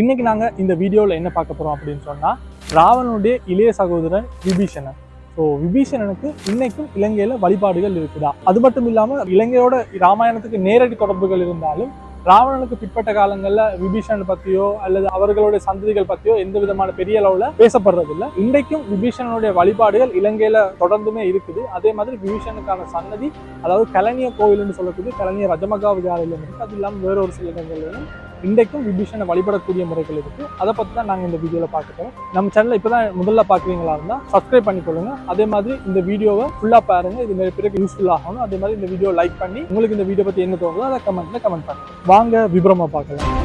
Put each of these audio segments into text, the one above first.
இன்னைக்கு நாங்கள் இந்த வீடியோவில் என்ன பார்க்க போகிறோம் அப்படின்னு சொன்னால், ராவணனுடைய இளைய சகோதரன் விபீஷணன். ஸோ விபீஷணனுக்கு இன்னைக்கும் இலங்கையில் வழிபாடுகள் இருக்குதா? அது மட்டும் இல்லாமல் இலங்கையோட ராமாயணத்துக்கு நேரடி தொடர்புகள் இருந்தாலும் ராவணனுக்கு பிற்பட்ட காலங்களில் விபீஷணன் பற்றியோ அல்லது அவர்களுடைய சந்ததிகள் பற்றியோ எந்த விதமான பெரிய அளவில் பேசப்படுறதில்லை. இன்றைக்கும் விபீஷணனுடைய வழிபாடுகள் இலங்கையில் தொடர்ந்துமே இருக்குது. அதே மாதிரி விபீஷணனுக்கான சன்னதி, அதாவது கலனிய கோவில்னு சொல்லக்கூடிய கலனிய ரஜமகா விகாரையிலும் இருக்குது. அது இல்லாமல் வேற ஒரு சில இடங்களிலும் இன்றைக்கும் விபீஷணனை வழிபடக்கூடிய முறைகள் இருக்கு. அதை பற்றி தான் நாங்கள் இந்த வீடியோவில் பார்க்க போகிறோம். நம்ம சேனலை இப்போ தான் முதல்ல பார்க்குறீங்களா இருந்தால் சப்ஸ்கிரைப் பண்ணிக்கொள்ளுங்க. அதே மாதிரி இந்த வீடியோவை ஃபுல்லாக பாருங்க, இது நிறைய பேருக்கு யூஸ்ஃபுல் ஆகணும். அதே மாதிரி இந்த வீடியோ லைக் பண்ணி உங்களுக்கு இந்த வீடியோ பற்றி என்ன தோணுதோ அதை கமெண்ட் பண்ணுங்க. வாங்க விபரமாக பார்க்கலாம்.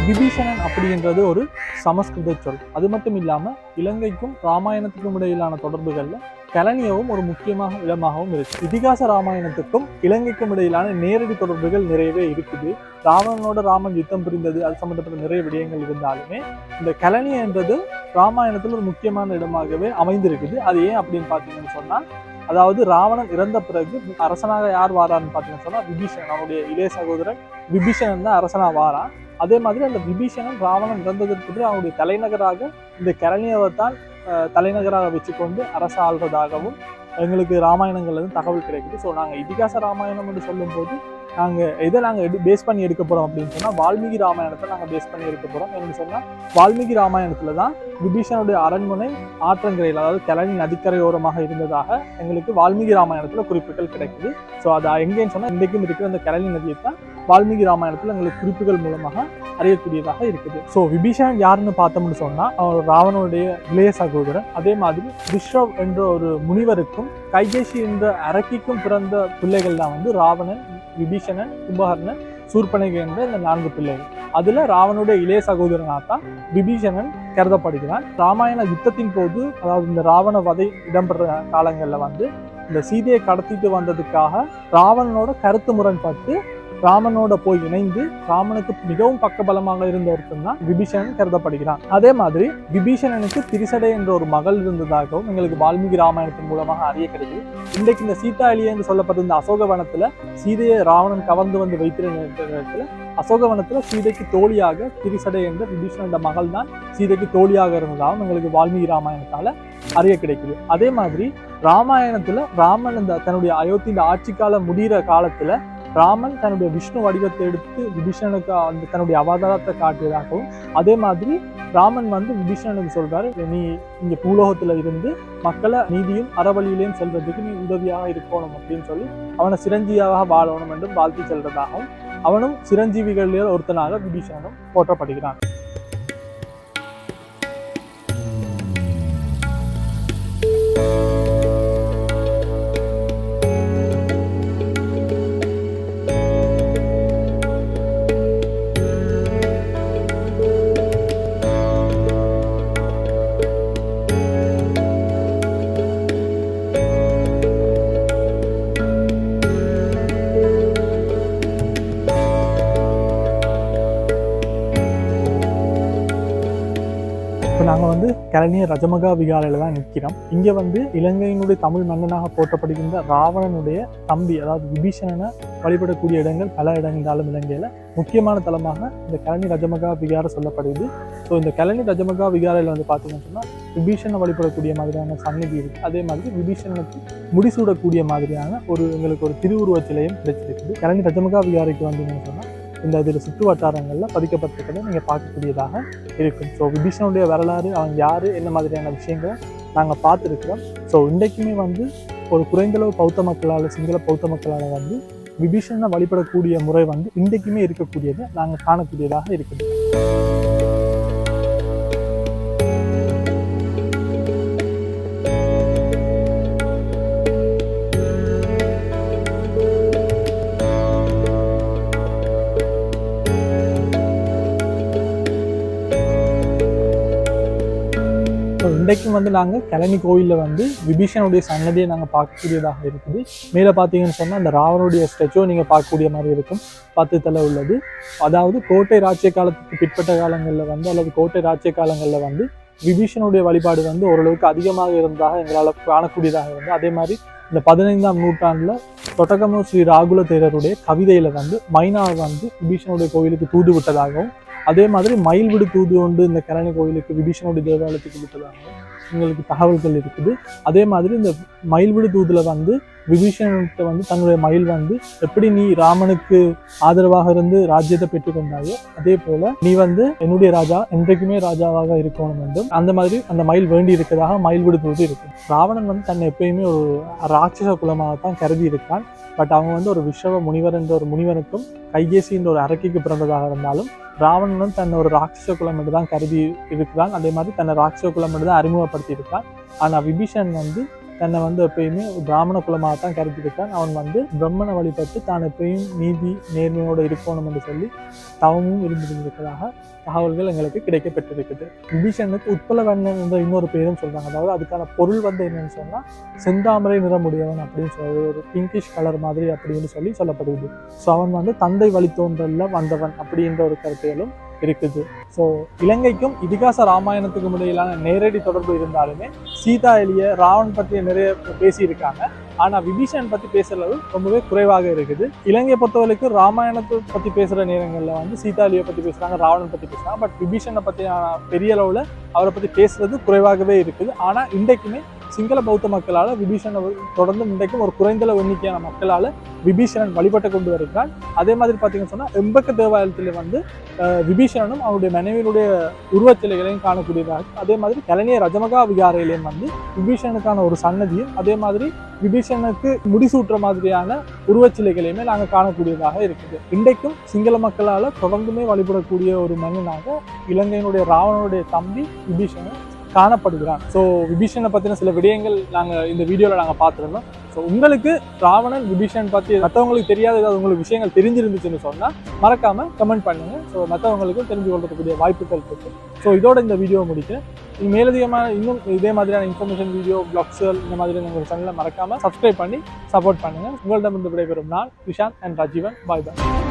விபீஷணன் அப்படின்றது ஒரு சமஸ்கிருத சொல். அது மட்டும் இல்லாமல் இலங்கைக்கும் ராமாயணத்துக்கும் இடையிலான தொடர்புகளில் கலனியவும் ஒரு முக்கியமான இடமாகவும் இருக்கு. இதிகாச ராமாயணத்துக்கும் இலங்கைக்கும் இடையிலான நேரடி தொடர்புகள் நிறையவே இருக்குது. ராவணனோட ராமன் யுத்தம் புரிந்தது, அது சம்பந்தப்பட்ட நிறைய விடயங்கள் இருந்தாலுமே இந்த கலனிய என்றது ராமாயணத்தில் ஒரு முக்கியமான இடமாகவே அமைந்திருக்குது. அது ஏன் அப்படின்னு பார்த்தீங்கன்னு சொன்னால், அதாவது ராவணன் இறந்த பிறகு அரசனாக யார் வாரான்னு பார்த்தீங்கன்னு சொன்னால் விபீஷணன், அவனுடைய இளைய சகோதரன் விபீஷணன் தான் அரசனா வாரான். அதே மாதிரி அந்த விபீஷணன் ராவணன் இறந்ததற்கு அவனுடைய தலைநகராக இந்த கலனியவை தான் தலைநகராக வச்சுக்கொண்டு அரசு ஆள்றதாகவும் எங்களுக்கு ராமாயணங்கள்ல இருந்து தகவல் கிடைக்குது. ஸோ நாங்கள் இதிகாச ராமாயணம் என்று சொல்லும்போது நாங்கள் பேஸ் பண்ணி எடுக்க போகிறோம் அப்படின்னு சொன்னால் வால்மீகி ராமாயணத்தை நாங்கள் பேஸ் பண்ணி எடுக்க போகிறோம். என்னன்னு சொன்னால் வால்மீகி ராமாயணத்தில் தான் விபீஷனுடைய அரண்மனை ஆற்றங்கரையில், அதாவது கலனி நதிக்கரையோரமாக இருந்ததாக எங்களுக்கு வால்மீகி ராமாயணத்தில் குறிப்புகள் கிடைக்குது. ஸோ அது எங்கேன்னு சொன்னால் இன்றைக்கும் இருக்கிற அந்த கலனி நதியை தான் வால்மீகி ராமாயணத்தில் எங்களுக்கு குறிப்புகள் மூலமாக அறியக்கூடியதாக இருக்குது. ஸோ விபீஷணன் யாருன்னு பார்த்தோம்னு சொன்னால் அவர் ராவணனுடைய இளைய சகோதரன். அதே மாதிரி விஸ்ரவ் என்ற ஒரு முனிவருக்கும் கைகேஷி என்ற அரக்கிக்கும் பிறந்த பிள்ளைகள் தான் ராவணன், விபீஷணன், கும்பகர்ணன், சூர்பனகை என்ற இந்த 4 பிள்ளைகள். அதுல ராவனுடைய இளைய சகோதரனாத்தான் விபீஷணன் கருதப்படுகிறான். ராமாயண யுத்தத்தின் போது, அதாவது இந்த ராவண வதை இடம்பெற காலங்கள்ல இந்த சீதையை கடத்திட்டு வந்ததுக்காக ராவணனோட கருத்து முரண்பட்டு ராமனோட போய் இணைந்து ராமனுக்கு மிகவும் பக்கபலமாக இருந்த ஒருத்தன் தான் விபீஷணன் கருதப்படுகிறான். அதே மாதிரி விபீஷணனுக்கு திரிசடை என்ற ஒரு மகள் இருந்ததாகவும் எங்களுக்கு வால்மீகி ராமாயணத்தின் மூலமாக அறிய கிடைக்குது. இன்றைக்கு இந்த சீதா எலியை என்று சொல்லப்பட்ட இந்த அசோகவனத்துல சீதையை ராவணன் கவர்ந்து வந்து வைத்திருந்த நேரத்துல அசோகவனத்துல சீதைக்கு தோழியாக திரிசடை என்ற விபீஷணன் மகள் தான் சீதைக்கு தோழியாக இருந்ததாகவும் எங்களுக்கு வால்மீகி ராமாயணத்தால அறிய கிடைக்குது. அதே மாதிரி ராமாயணத்துல ராமன் தன்னுடைய அயோத்தியின் ஆட்சி காலம் முடிகிற காலத்துல ராமன் தன்னுடைய விஷ்ணு வடிவத்தை எடுத்து விபீஷணனுக்கு தன்னுடைய அவதாரத்தை காட்டியதாகவும், அதே மாதிரி ராமன் விபீஷணனுக்கு சொல்றாரு, நீ இங்க பூலோகத்துல இருந்து மக்களை நீதியும் அறவழியிலையும் செல்றதுக்கு நீ உதவியாக இருக்கணும் அப்படின்னு சொல்லி அவனை சிரஞ்சீவியாக வாழணும் என்றும் வாழ்த்து செல்றதாகவும், அவனும் சிரஞ்சீவிகளில் ஒருத்தனாக விபீஷணனும் போற்றப்படுகிறான். இப்போ நாங்கள் கலனிய ரஜமகா விகாரையில் தான் நிற்கிறோம். இங்கே இலங்கையினுடைய தமிழ் மன்னனாக போற்றப்படுகின்ற ராவணனுடைய தம்பி, அதாவது விபீஷணனை வழிபடக்கூடிய இடங்கள் பல இடங்களாலும் இலங்கையில் முக்கியமான தலமாக இந்த கலனி ரஜமகா விகாரை சொல்லப்படுது. ஸோ இந்த கலனி ரஜமகா விகாரையில் பார்த்தீங்கன்னு சொன்னால் விபீஷணனை வழிபடக்கூடிய மாதிரியான சந்நிதி இருக்குது. அதே மாதிரி விபீஷணனுக்கு முடிசூடக்கூடிய மாதிரியான எங்களுக்கு ஒரு திருவுருவச் சிலையும் கிடைச்சிருக்குது. கலனி ரஜமகா விகாரைக்கு வந்தீங்கன்னு சொன்னால் இந்த இதில் சுற்று வட்டாரங்களில் பதிக்கப்பட்டிருக்கிறத நீங்கள் பார்க்கக்கூடியதாக இருக்கும். ஸோ விபீஷணனுடைய வரலாறு, அவன் யார், என்ன மாதிரியான விஷயங்களை நாங்கள் பார்த்துருக்கிறோம். ஸோ இன்றைக்குமே ஒரு குறைந்தளவு பௌத்த மக்களால், சிங்கள பௌத்த மக்களால் விபீஷணனை வழிபடக்கூடிய முறை இன்றைக்குமே இருக்கக்கூடியதை நாங்கள் காணக்கூடியதாக இருக்குது. இன்றைக்கும் வந்து நாங்கள் கழனி கோயிலில் வந்து விபீஷனுடைய சன்னதியை நாங்கள் பார்க்கக்கூடியதாக இருக்குது. மேலே பார்த்தீங்கன்னு சொன்னால் அந்த ராவனுடைய ஸ்டெச்சுவை நீங்கள் பார்க்கக்கூடிய மாதிரி இருக்கும். 10 தலை உள்ளது. அதாவது கோட்டை ராஜ்ய காலத்துக்கு பிற்பட்ட காலங்களில் வந்து அல்லது கோட்டை ராஜ்ய காலங்களில் வந்து விபீஷனுடைய வழிபாடு வந்து ஓரளவுக்கு அதிகமாக இருந்ததாக எங்களால் காணக்கூடியதாக இருந்தது. அதே மாதிரி இந்த 15ஆம் நூற்றாண்டில் தொட்டகமு ஸ்ரீ ராகுல தேரருடைய கவிதையில் வந்து மைனாவை வந்து விபீஷனுடைய கோயிலுக்கு தூது விட்டதாகவும், அதே மாதிரி மயில் விடு தூது கொண்டு இந்த கழனி கோயிலுக்கு விபீஷனுடைய தேவாலயத்துக்கு விட்டதாகவும் எங்களுக்கு தகவல்கள் இருக்குது. அதே மாதிரி இந்த மயில் விடு தூதுல வந்து விபீஷணன்கிட்ட வந்து தன்னுடைய மயில் வந்து எப்படி நீ ராமனுக்கு ஆதரவாக இருந்து ராஜ்யத்தை பெற்றுக்கொண்டாயோ அதே போல நீ வந்து என்னுடைய ராஜா என்றைக்குமே ராஜாவாக இருக்கணும் என்றும் அந்த மாதிரி அந்த மயில் வேண்டி இருக்கிறதாக மயில் விடு தூது இருக்கு. ராவணன் வந்து தன்னை எப்பயுமே ஒரு ராட்சச குலமாகத்தான் கருதி இருக்கான். பட் அவங்க வந்து ஒரு விஷவ முனிவர் என்ற ஒரு முனிவனுக்கும் கைகேசி என்ற ஒரு அரக்கிக்கு பிறந்ததாக இருந்தாலும் ராவணனும் தன்னை ஒரு ராட்சச குலம் என்று தான் கருதி இருக்கிறான். அதே மாதிரி தன்னை ராட்சச குலம் என்று தான் அறிமுகப்படுத்தி இருக்கான். ஆனால் விபீஷன் வந்து தன்னை வந்து எப்பயுமே பிராமண குலமாக தான் கருதி இருக்கான். அவன் வந்து பிரம்மனை வழிபட்டு தான் எப்பயும் நீதி நேர்மையோடு இருக்கணும் என்று சொல்லி தவமும் இருந்திருக்கிறதாக தகவல்கள் எங்களுக்கு கிடைக்கப்பட்டிருக்குது. விபீஷனுக்கு உட்பலவண்ணன் என்ற இன்னொரு பேரும் சொல்றாங்க. அதாவது அதுக்கான பொருள் வந்து என்னன்னு சொன்னா செந்தாமரை நிறமுடையவன் அப்படின்னு சொல்லி ஒரு பிங்கிஷ் கலர் மாதிரி அப்படின்னு சொல்லி சொல்லப்படுது. ஸோ அவன் வந்து தந்தை வழித்தோன்றல்ல வந்தவன் அப்படின்ற ஒரு கருத்துகளும் இருக்குது. ஸோ இலங்கைக்கும் இதிகாச ராமாயணத்துக்கும் இடையிலான நேரடி தொடர்பு இருந்தாலுமே சீதா எலிய ராவன் பற்றி நிறைய பேசியிருக்காங்க. ஆனா விபீஷன் பத்தி பேசுறது ரொம்பவே குறைவாக இருக்குது. இலங்கையை பொறுத்தவரைக்கும் ராமாயணத்தை பத்தி பேசுற நேரங்கள்ல வந்து சீதாலியை பத்தி பேசுறாங்க, ராவணன் பத்தி பேசுறாங்க. பட் விபீஷனை பத்தி பெரிய அளவுல அவரை பத்தி பேசுறது குறைவாகவே இருக்குது. ஆனா இன்றைக்குமே சிங்கள பௌத்த மக்களால் விபீஷனை தொடர்ந்து இன்றைக்கும் ஒரு குறைந்தளவு எண்ணிக்கையான மக்களால் விபீஷணன் வழிபட்டு கொண்டு வருகிறான். அதே மாதிரி பார்த்தீங்கன்னு சொன்னால் எம்பக்க தேவாலயத்தில் வந்து விபீஷணனும் அவருடைய மனைவியினுடைய உருவச்சிலைகளையும் காணக்கூடியதாக, அதே மாதிரி கழனிய ரஜமகா விகாரையிலையும் வந்து விபீஷணனுக்கான ஒரு சன்னதியும் அதே மாதிரி விபீஷணனுக்கு முடிசூட்டுற மாதிரியான உருவச்சிலைகளையுமே நாங்கள் காணக்கூடியதாக இருக்குது. இன்றைக்கும் சிங்கள மக்களால் தொடர்ந்துமே வழிபடக்கூடிய ஒரு மன்னனாக இலங்கையினுடைய ராவணனுடைய தம்பி விபீஷணன் காணப்படுகிறான். ஸோ விபீஷனை பற்றின சில விடயங்கள் நாங்கள் இந்த வீடியோவில் நாங்கள் பார்த்துருந்தோம். ஸோ உங்களுக்கு ராவணன் விபீஷன் பற்றி மற்றவங்களுக்கு தெரியாத ஏதாவது உங்களுக்கு விஷயங்கள் தெரிஞ்சிருந்துச்சுன்னு சொன்னால் மறக்காமல் கமெண்ட் பண்ணுங்கள். ஸோ மற்றவங்களுக்கும் தெரிஞ்சு கொள்றதுக்கூடிய வாய்ப்புகள் இருக்குது. ஸோ இதோட இந்த வீடியோவை முடிக்கிறேன். மேலதிகமான இன்னும் இதே மாதிரியான இன்ஃபர்மேஷன் வீடியோ பிளாக்ஸ்கள் இந்த மாதிரி உங்கள் சேனலை மறக்காமல் சப்ஸ்கிரைப் பண்ணி சப்போர்ட் பண்ணுங்கள். உங்களிடமிருந்து விடைபெறும் நான் விஷாந்த் அண்ட் ராஜீவன். பாய் பாய்.